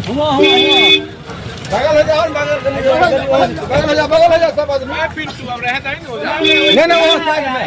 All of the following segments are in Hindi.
बगल जा सब आदमी पिंटू अब रहता ही नहीं हो जाए ना वो साइड में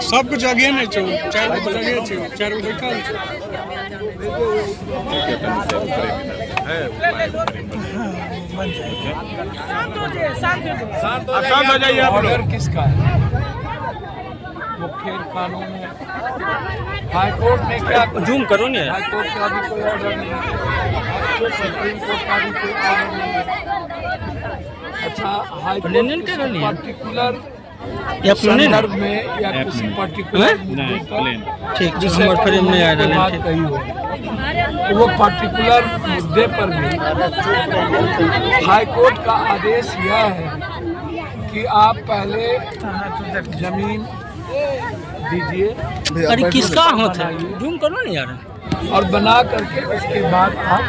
सब कुछ आगे नहीं चाहिए चार बैठा शांत हो जाइए। ऑर्डर किसका है? मुख्य कानून है। हाईकोर्ट ने क्या जूम करो नहीं, हाईकोर्ट का भी कोई ऑर्डर नहीं है, सुप्रीम कोर्ट का भी कोई ऑर्डर नहीं है। अच्छा, हाईकोर्ट पर्टिकुलर संदर्भ में या किसी पर्टिकुलर मुद्दे पर ठीक जिस फ्रेम में बात कही हो, तो वो पर्टिकुलर मुद्दे पर भी हाईकोर्ट का आदेश यह है कि आप पहले जमीन दीजिए। अरे किसका हाथ है? जूम करो ना यार। और बना करके उसके बाद आप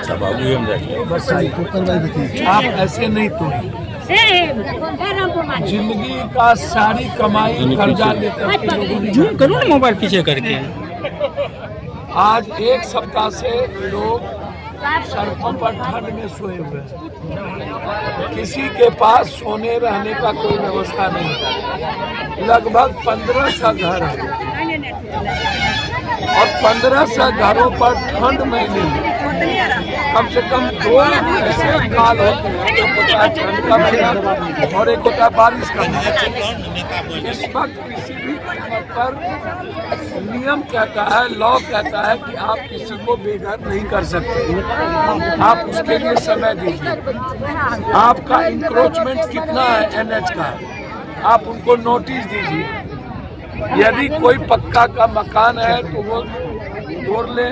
आप ऐसे नहीं तोड़िए। जिंदगी का सारी कमाई कर्जा लेकर लोगों ने जूम करो ना मोबाइल पीछे करके। आज एक सप्ताह से लोग सड़कों पर ठंड में सोए हुए हैं। किसी के पास सोने रहने का कोई व्यवस्था नहीं है। लगभग 1500 घर है और 1500 घरों पर ठंड महीने में कम से कम 2 ऐसे काल होते हैं, एक होता है ठंड का महीना और एक होता है बारिश का महीना। इस वक्त किसी भी कीमत पर नियम कहता है, लॉ कहता है कि आप किसी को बेघर नहीं कर सकते। आप उसके लिए समय दीजिए। आपका इंक्रोचमेंट कितना है NH का, आप उनको नोटिस दीजिए। यदि कोई पक्का का मकान है तो वो तोड़ ले,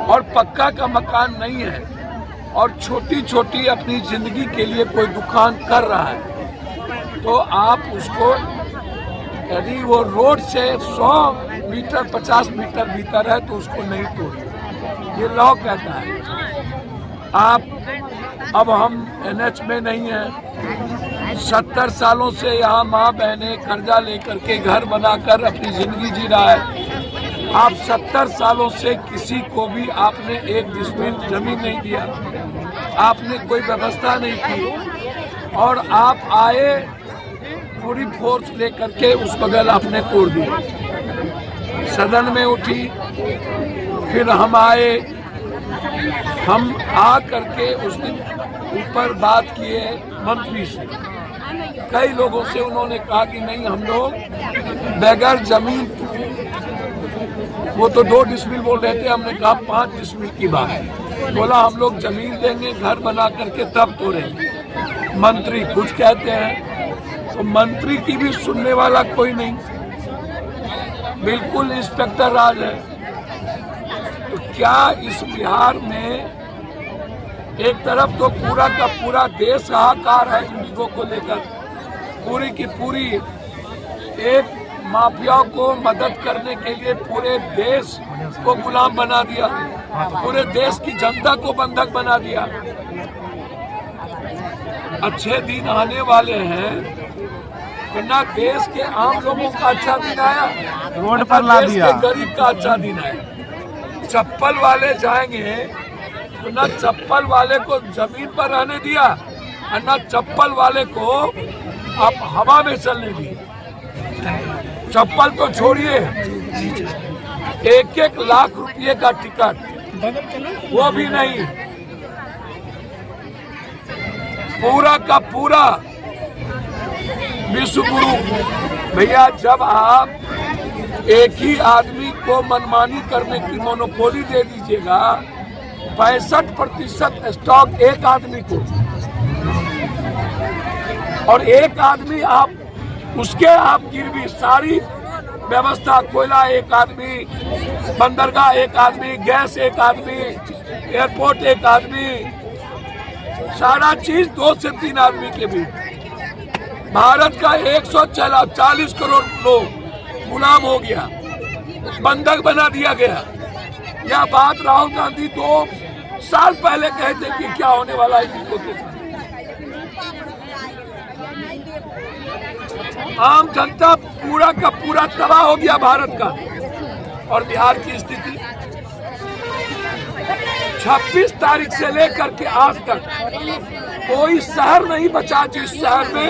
और पक्का का मकान नहीं है और छोटी छोटी अपनी जिंदगी के लिए कोई दुकान कर रहा है तो आप उसको, यदि वो रोड से 100 मीटर 50 मीटर भीतर है तो उसको नहीं तोड़िए। ये लॉ कहता है। अब हम NH में नहीं हैं। 70 सालों से यहाँ माँ बहनें कर्जा लेकर के घर बनाकर अपनी जिंदगी जी रहा है। आप 70 सालों से किसी को भी आपने 1 डिसमिल जमीन नहीं दिया, आपने कोई व्यवस्था नहीं की, और आप आए पूरी फोर्स लेकर के उस बगल आपने तोड़ दिया। सदन में उठी, फिर हम आए, हम आ करके उस दिन ऊपर बात किए मंत्री से। कई लोगों से उन्होंने कहा कि नहीं, हम लोग बगैर जमीन, वो तो 2 डिसमिल बोल रहे थे, हमने कहा 5 डिसमिल की बात है। बोला हम लोग जमीन देंगे घर बना करके तब तोड़ेंगे। मंत्री कुछ कहते हैं तो मंत्री की भी सुनने वाला कोई नहीं, बिल्कुल इंस्पेक्टर राज है। तो क्या इस बिहार में एक तरफ तो पूरा का पूरा देश हाहाकार है इंडिगो को लेकर, पूरी की पूरी एक माफिया को मदद करने के लिए पूरे देश को गुलाम बना दिया, पूरे देश की जनता को बंधक बना दिया। अच्छे दिन आने वाले हैं, ना देश के आम लोगों का अच्छा दिन आया, रोड पर ला दिया, गरीब का अच्छा दिन आया। चप्पल वाले जाएंगे तो ना चप्पल वाले को जमीन पर रहने दिया और न चप्पल वाले को आप हवा में चलने दिए। चप्पल तो छोड़िए, 1-1 लाख रुपए का टिकट वो भी नहीं। पूरा का पूरा विश्व गुरु भैया, जब आप एक ही आदमी को मनमानी करने की मोनोपोली दे दीजिएगा, 65% स्टॉक एक आदमी को, और एक आदमी आप गिरवी सारी व्यवस्था, कोयला एक आदमी, बंदरगाह एक आदमी, गैस एक आदमी, एयरपोर्ट एक आदमी, सारा चीज 2 से 3 आदमी के बीच। भारत का 140 करोड़ लोग गुलाम हो गया, बंधक बना दिया गया। यह बात राहुल गांधी 2 साल पहले कहे थे कि क्या होने वाला है इसको के साथ। आम जनता पूरा का पूरा तबाह हो गया भारत का। और बिहार की स्थिति 26 तारीख से लेकर के आज तक कोई शहर नहीं बचा जिस शहर में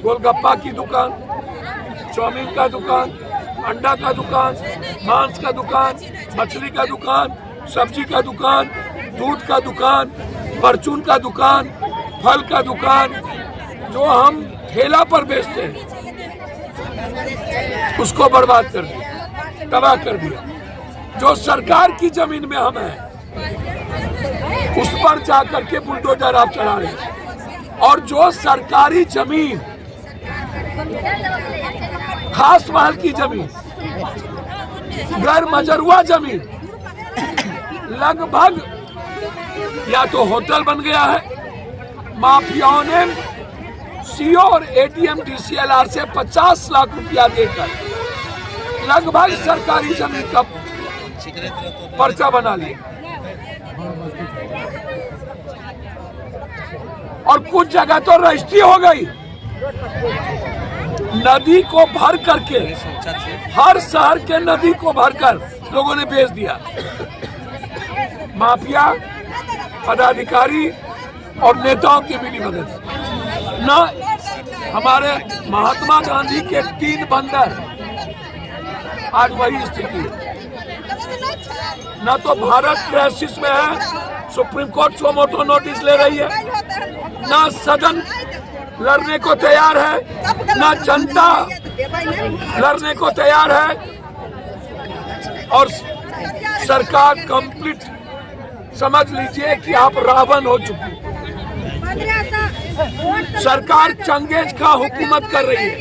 गोलगप्पा की दुकान, चाउमीन का दुकान, अंडा का दुकान, मांस का दुकान, मछली का दुकान, सब्जी का दुकान, दूध का दुकान, परचून का दुकान, फल का दुकान, जो हम ठेला पर बेचते हैं उसको बर्बाद कर दिया, तबाह कर दिया। जो सरकार की जमीन में हम हैं उस पर जाकर के बुलडोजर आप चला रहे हैं। और जो सरकारी जमीन, खास महल की जमीन, गैर मजरुआ जमीन, लगभग या तो होटल बन गया है, माफियाओं ने सीओ और एटीएम डीसीएलआर से 50 लाख रुपया देकर लगभग सरकारी जमीन का पर्चा बना लिया। और कुछ जगह तो रजिस्ट्री हो गई। नदी को भर करके, हर शहर के नदी को भरकर लोगों ने बेच दिया। माफिया, पदाधिकारी और नेताओं की मिलीभगत। न हमारे महात्मा गांधी के 3 बंदर, आज वही स्थिति है। न तो भारत क्राइसिस में है, सुप्रीम कोर्ट सुमोटो नोटिस ले रही है, न सदन लड़ने को तैयार है, न जनता लड़ने को तैयार है, और सरकार कंप्लीट समझ लीजिए कि आप रावण हो चुकी। सरकार चंगेज का हुकूमत कर रही है।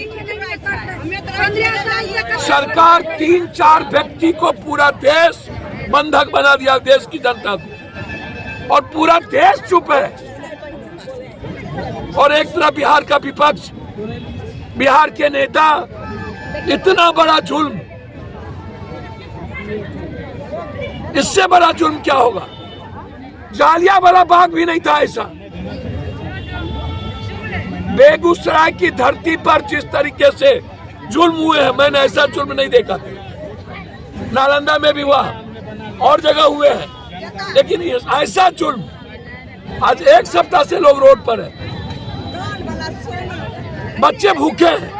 सरकार 3-4 व्यक्ति को पूरा देश बंधक बना दिया, देश की जनता को, और पूरा देश चुप है। और एक तरफ बिहार का विपक्ष, बिहार के नेता, इतना बड़ा जुल्म, इससे बड़ा जुल्म क्या होगा? जालियांवाला बाग भी नहीं था ऐसा। बेगूसराय की धरती पर जिस तरीके से जुल्म हुए हैं, मैंने ऐसा जुल्म नहीं देखा था। नालंदा में भी हुआ और जगह हुए हैं, लेकिन ऐसा जुल्म आज 1 सप्ताह से लोग रोड पर हैं, बच्चे भूखे हैं,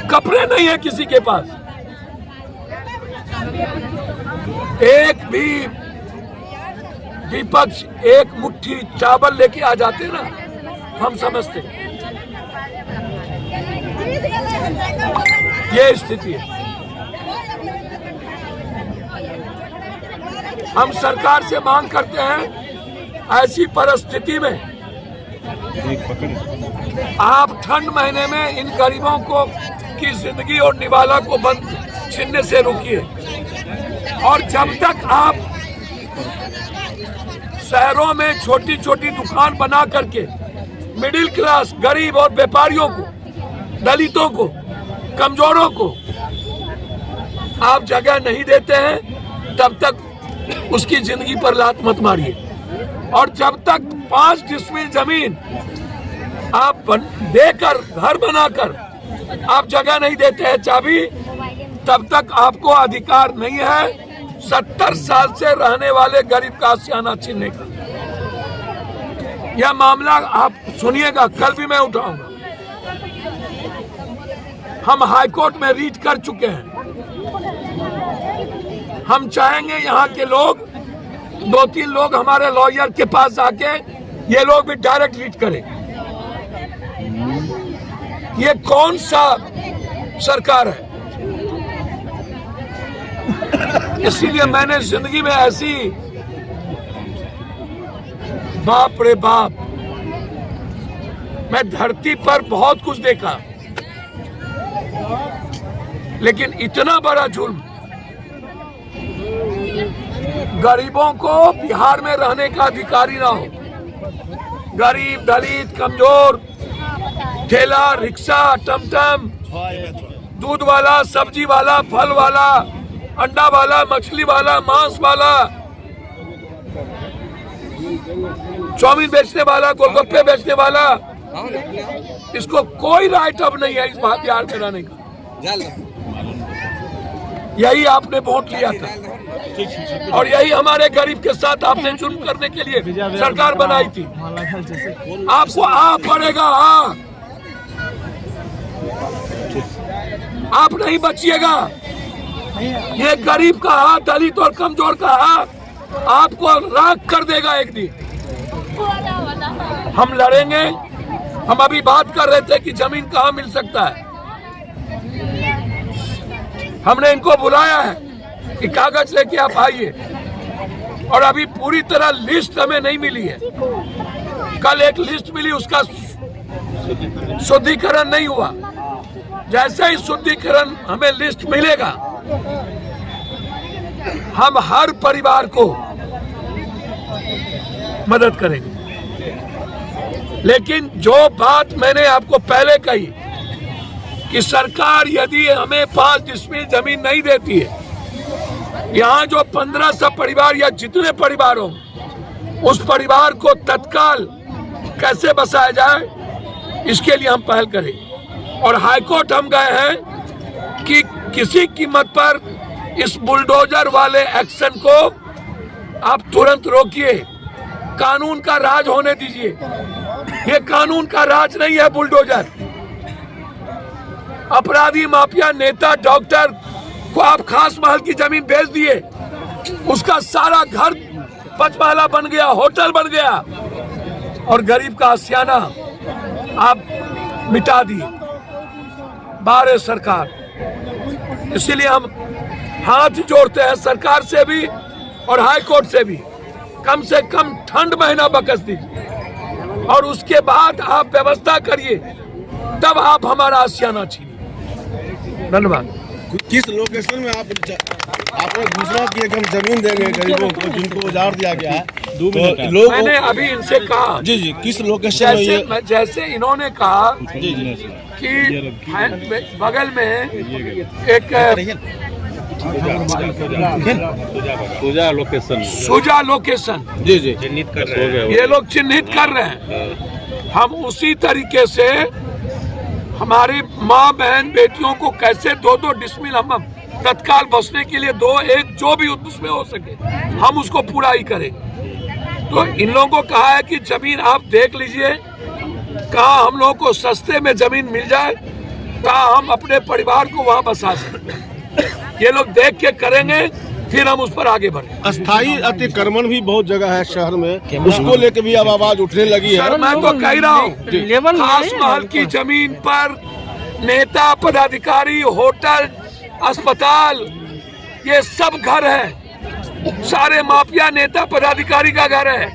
कपड़े नहीं है किसी के पास। एक भी विपक्ष एक मुट्ठी चावल लेके आ जाते ना, हम समझते। ये स्थिति है। हम सरकार से मांग करते हैं, ऐसी परिस्थिति में आप ठंड महीने में इन गरीबों को की जिंदगी और निवाला को बंद छीनने से रोकिए। और जब तक आप शहरों में छोटी छोटी दुकान बना करके मिडिल क्लास, गरीब और व्यापारियों को, दलितों को, कमजोरों को आप जगह नहीं देते हैं, तब तक उसकी जिंदगी पर लात मत मारिए। और जब तक 5 डिसमिल जमीन आप देकर, घर बनाकर आप जगह नहीं देते हैं चाबी, तब तक आपको अधिकार नहीं है 70 साल से रहने वाले गरीब का आशियाना छीनने का। यह मामला आप सुनिएगा, कल भी मैं उठाऊंगा। हम हाईकोर्ट में रीट कर चुके हैं। हम चाहेंगे यहाँ के लोग, 2-3 लोग हमारे लॉयर के पास आके ये लोग भी डायरेक्ट रीट करें। ये कौन सा सरकार है? इसीलिए मैंने जिंदगी में ऐसी, बाप रे बाप, मैं धरती पर बहुत कुछ देखा, लेकिन इतना बड़ा जुल्म गरीबों को बिहार में रहने का अधिकार ही ना हो। गरीब, दलित, कमजोर, ठेला, रिक्शा, टमटम, दूध वाला, सब्जी वाला, फल वाला, अंडा वाला, मछली वाला, मांस वाला, चाउमीन बेचने वाला, गोलगप्पे बेचने वाला, इसको कोई राइट अब नहीं है इस बिहार में रहने का। यही आपने वोट लिया था और यही हमारे गरीब के साथ आपने जुल्म करने के लिए सरकार बनाई थी। आपको पड़ेगा, आप नहीं बचिएगा। ये गरीब का हाथ, दलित और कमजोर का हाथ आपको राख कर देगा एक दिन। हम लड़ेंगे। हम अभी बात कर रहे थे कि जमीन कहाँ मिल सकता है। हमने इनको बुलाया है कि कागज लेके आप आइए, और अभी पूरी तरह लिस्ट हमें नहीं मिली है। कल एक लिस्ट मिली, उसका शुद्धिकरण नहीं हुआ। जैसे ही शुद्धिकरण हमें लिस्ट मिलेगा, हम हर परिवार को मदद करेंगे। लेकिन जो बात मैंने आपको पहले कही कि सरकार यदि हमें 5 डिसमिल जमीन नहीं देती है, यहाँ जो 1500 परिवार या जितने परिवार हो, उस परिवार को तत्काल कैसे बसाया जाए, इसके लिए हम पहल करेंगे। और हाईकोर्ट हम गए हैं कि किसी कीमत पर इस बुलडोजर वाले एक्शन को आप तुरंत रोकिए, कानून का राज होने दीजिए। ये कानून का राज नहीं है बुलडोजर। अपराधी, माफिया, नेता, डॉक्टर को आप खास महल की जमीन बेच दिए, उसका सारा घर 5 महला बन गया, होटल बन गया, और गरीब का आशियाना आप मिटा दिए। बारे सरकार, इसीलिए हम हाथ जोड़ते हैं सरकार से भी और हाई कोर्ट से भी, कम से कम ठंड महीना बकस दीजिए और उसके बाद आप व्यवस्था करिए, तब आप हमारा आशियाना छीनिए। धन्यवाद। किस लोकेशन में आपने घोषणा की कि हम जमीन देंगे गरीबों को जिनको उजाड़ दिया गया है? तो लोग, मैंने अभी इनसे कहा, जी जी, किस लोकेशन में? जैसे इन्होंने कहा जी जी कि बगल में एक सुजा लोकेशन जी जी ये लोग चिन्हित कर रहे हैं। हम उसी तरीके से हमारी माँ बहन बेटियों को कैसे 2-2 डिसमिल हम तत्काल बसने के लिए 2-1 जो भी उसमें हो सके हम उसको पूरा ही करेंगे। तो इन लोगों को कहा है कि जमीन आप देख लीजिए, कहाँ हम लोगों को सस्ते में जमीन मिल जाए, कहाँ हम अपने परिवार को वहाँ बसा सकते। ये लोग देख के करेंगे, फिर हम उस पर आगे बढ़े। अस्थायी अतिक्रमण भी बहुत जगह है शहर में, उसको लेकर भी अब आवाज उठने लगी है। सर, मैं तो कह रहा हूँ, खास महल की जमीन पर नेता, पदाधिकारी, होटल, अस्पताल, ये सब घर है, सारे माफिया नेता पदाधिकारी का घर है।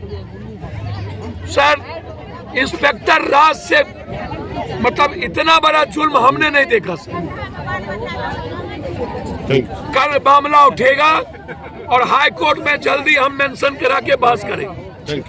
सर, इंस्पेक्टर राज से मतलब इतना बड़ा जुल्म हमने नहीं देखा सर। कल मामला उठेगा और हाई कोर्ट में जल्दी हम मेंशन करा के बहस करेंगे।